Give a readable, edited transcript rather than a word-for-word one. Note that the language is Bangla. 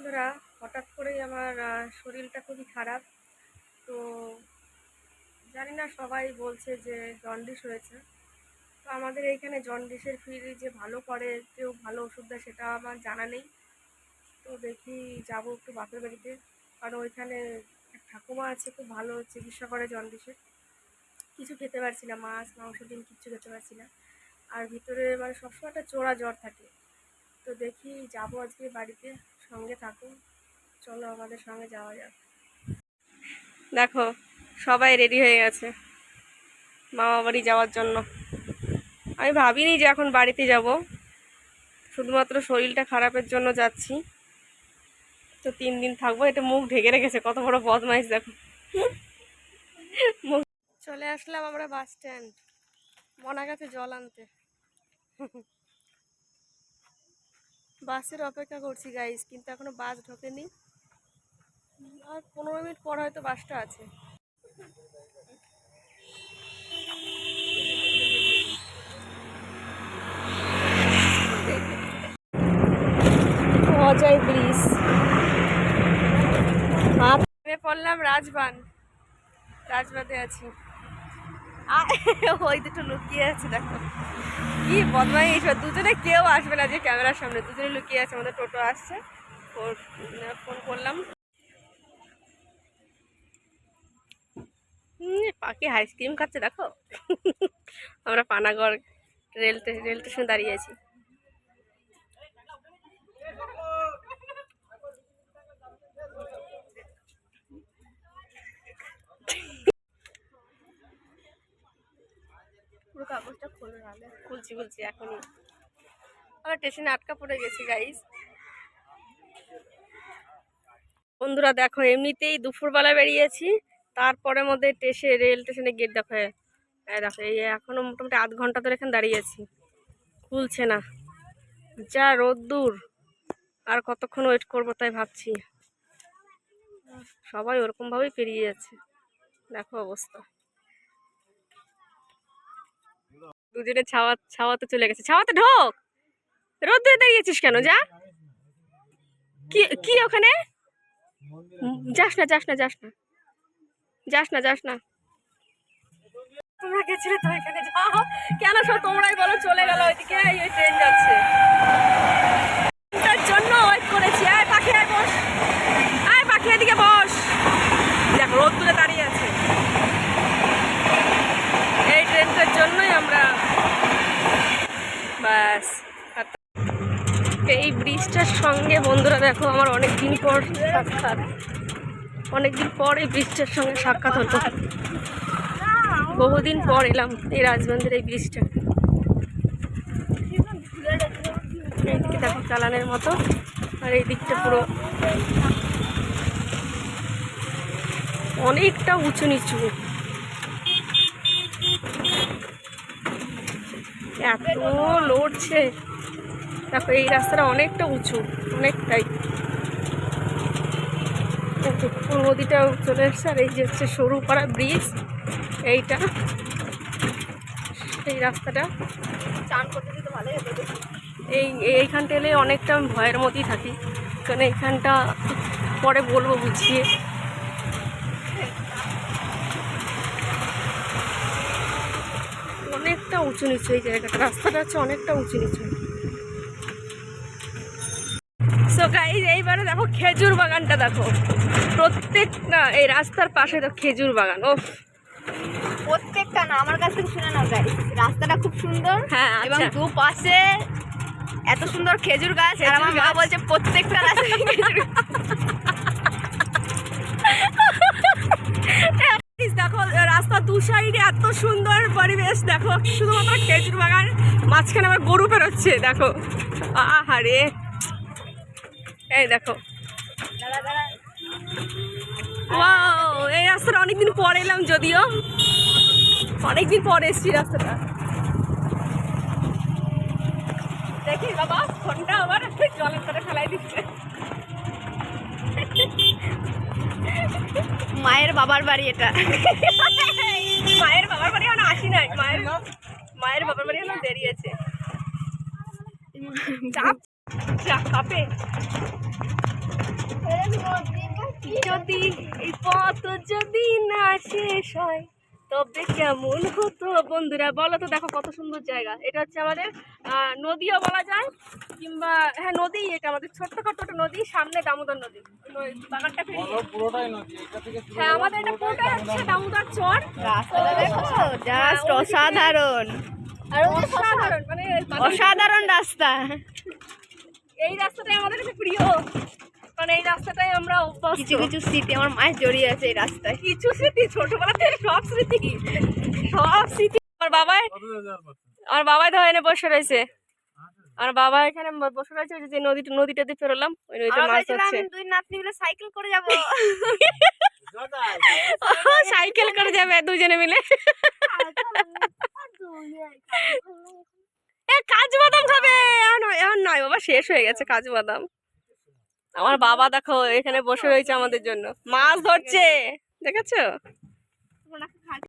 বন্ধুরা, হঠাৎ করেই আমার শরীরটা খুবই খারাপ। তো জানি না, সবাই বলছে যে জন্ডিস হয়েছে। তো আমাদের এইখানে জন্ডিসের ফ্রি যে ভালো করে, কেউ ভালো ওষুধ দেয় সেটা আমার জানা নেই। তো দেখি যাবো একটু বাপের বাড়িতে, কারণ ওইখানে ঠাকুমা আছে, খুব ভালো চিকিৎসা করে জন্ডিসের। কিছু খেতে পারছি না, মাছ মাংস ডিম কিচ্ছু খেতে পারছি না। আর ভিতরে মানে সবসময় একটা চোরা জ্বর থাকে। তো দেখি যাবো আজকে বাড়িতে, সঙ্গে থাকুন, চলো আমাদের সঙ্গে যাওয়া যাক। দেখো সবাই রেডি হয়ে গেছে মামা বাড়ি যাওয়ার জন্য। আমি ভাবিনি যে এখন বাড়িতে যাব, শুধুমাত্র শরীরটা খারাপের জন্য যাচ্ছি। তো 3 দিন থাকবো। এটা মুখ ঢেকে রেখেছে, কত বড় বদমাইশ দেখো। মুখ। চলে আসলাম আমরা বাস স্ট্যান্ড, মনা গেছে জল আনতে। বাসের অপেক্ষা করছি গাইস, কিন্তু এখনো বাস ঢোকেনি। আর 15 মিনিট পর হয়তো বাসটা আছে। অজয় ব্রিজ, পড়লাম রাজবাঁধে আছি। ওই দুটো লুকিয়ে আছে, দেখো কি বদমাইশ। দুজনে কেউ আসবে না যে ক্যামেরার সামনে, দুজনে লুকিয়ে আছে। আমাদের টোটো আসছে, ফোন করলাম। পাখি আইসক্রিম খাচ্ছে দেখো। আমরা পানাগড় রেল স্টেশনে দাঁড়িয়ে আছি। পুরো কাগজটা খুলছি এখনই। আমরা স্টেশনে আটকা পড়ে গেছি গাইস। বন্ধুরা দেখো, এমনিতেই দুপুরবেলা বেরিয়েছি, তারপরে মধ্যে রেল স্টেশনে গেট দেখো। দেখো এই এখনো মোটামুটি আধ ঘন্টা ধরে এখানে দাঁড়িয়ে আছি, খুলছে না। যা রোদ্দুর, আর কতক্ষণ ওয়েট করবো তাই ভাবছি। সবাই ওরকম ভাবেই পেরিয়ে যাচ্ছে, দেখো অবস্থা। দুজনে ছাওয়াতে চলে গেছে। ছাওয়াতে ঢোক, রোদ্দুরে দাঁড়িয়েছিস কেন? যা। কি ওখানে? যাস না। তোমরা গেছিলে তো এখানে, যাও কেন? সব তোমরাই বলো, চলে গেল ওইদিকে। এই ট্রেন যাচ্ছে, তার জন্য ওয়েট করেছি। আয় পাখি, আয় বস, আয় পাখি এদিকে বস। দেখো রোদ্দুরে দাঁড়িয়ে আছে। এই ট্রেনটার জন্যই আমরা ব্যাস। এই ব্রিজটার সঙ্গে বন্ধুরা দেখো, আমার অনেকদিন পর সাক্ষাৎ। অনেকদিন পর এই ব্রিজটার সঙ্গে সাক্ষাৎ হতো। বহুদিন পর এলাম এই রাজবাঁধের এই ব্রিজটা। এইদিকে দেখো চালানের মতো, আর এই দিকটা পুরো অনেকটা উঁচু নিচু। এত লড়ছে দেখো, এই রাস্তাটা অনেকটা উঁচু, অনেকটাই। নদীটাও চলে এসছে। আর এই যে হচ্ছে সরুপাড়া ব্রিজ, এইটা এই রাস্তাটা। চান করতে দিতে ভালো হতো। এইখানটা এলে অনেকটা ভয়ের মধ্যেই থাকি, কারণ এইখানটা পরে বলবো বুঝিয়ে। অনেকটা উঁচু নিচু এই জায়গাটা, রাস্তাটা হচ্ছে অনেকটা উঁচু নিচু। সো গাইস, এইবারে দেখো খেজুর বাগানটা দেখো। প্রত্যেকটা এই রাস্তার পাশে তো খেজুর বাগান। ও প্রত্যেকটা না, আমার কাছ থেকে শুনে নাও গাইস, রাস্তাটা খুব সুন্দর। হ্যাঁ, এবং দুপাশে এত সুন্দর খেজুর গাছ। আর আমার মা বলছে প্রত্যেকটা রাস্তায় খেজুর। দেখো রাস্তা দু সাইডে এত সুন্দর পরিবেশ, দেখো শুধুমাত্র খেজুর বাগান, মাঝখানে আবার গরু বেরোচ্ছে দেখো। আহারে, এই দেখো। ওয়াও, এই রাস্তাটা অনেকদিন পরে এলাম, যদিও অনেকদিন পরে এসছি রাস্তাটা। দেখি বাবা, ফোনটা আবার জলের তলে ফেলাই দিচ্ছে। মায়ের বাবার বাড়ি এটা। মায়ের বাবার বাড়ি এখন আসি নাই, মায়ের বাবার বাড়ি এখন দেরি আছে। চাপ চাপে নদী এই পথ যদি না শেষ হয় তবে কেমন হতো বন্ধুরা বলো তো। দেখো কত সুন্দর জায়গা, এটা হচ্ছে আমাদের নদীও বলা যায়, কিংবা হ্যাঁ নদী, এটা আমাদের ছোট্টখাটো একটা নদী, সামনে দামোদর নদী। ওই বাগানটা পেরিয়ে পুরোটাই নদী এটা থেকে হ্যাঁ আমাদের এটা পুরোটাই হচ্ছে দামোদর চর। রাস্তাটা দেখো জাস্ট অসাধারণ, আর অসাধারণ মানে অসাধারণ রাস্তা। এই রাস্তাটাই আমাদের কাছে প্রিয়, কারণ এই রাস্তাটাই আমরা অভ্যস্ত। কিছু কিছু স্মৃতি আমার মায়ের জড়িয়ে আছে এই রাস্তায়। কিছু স্মৃতি ছোটবেলা থেকে সব স্মৃতি, সব স্মৃতি। আমার বাবাই ধরে এনে বসে রয়েছে, আর বাবা এখানে বসে রয়েছে, ওই যে নদীটাতে পেরোলাম, ওই নদীতে মাছ হচ্ছে। দুই নাতনি মিলে সাইকেল করে যাব, সাইকেল করে যাবে দুজনে মিলে। এ কাজু বাদাম খাবে, এখন নয় বাবা, শেষ হয়ে গেছে কাজু বাদাম। আমার বাবা দেখো এখানে বসে রয়েছে আমাদের জন্য, মাছ ধরছে, দেখেছো?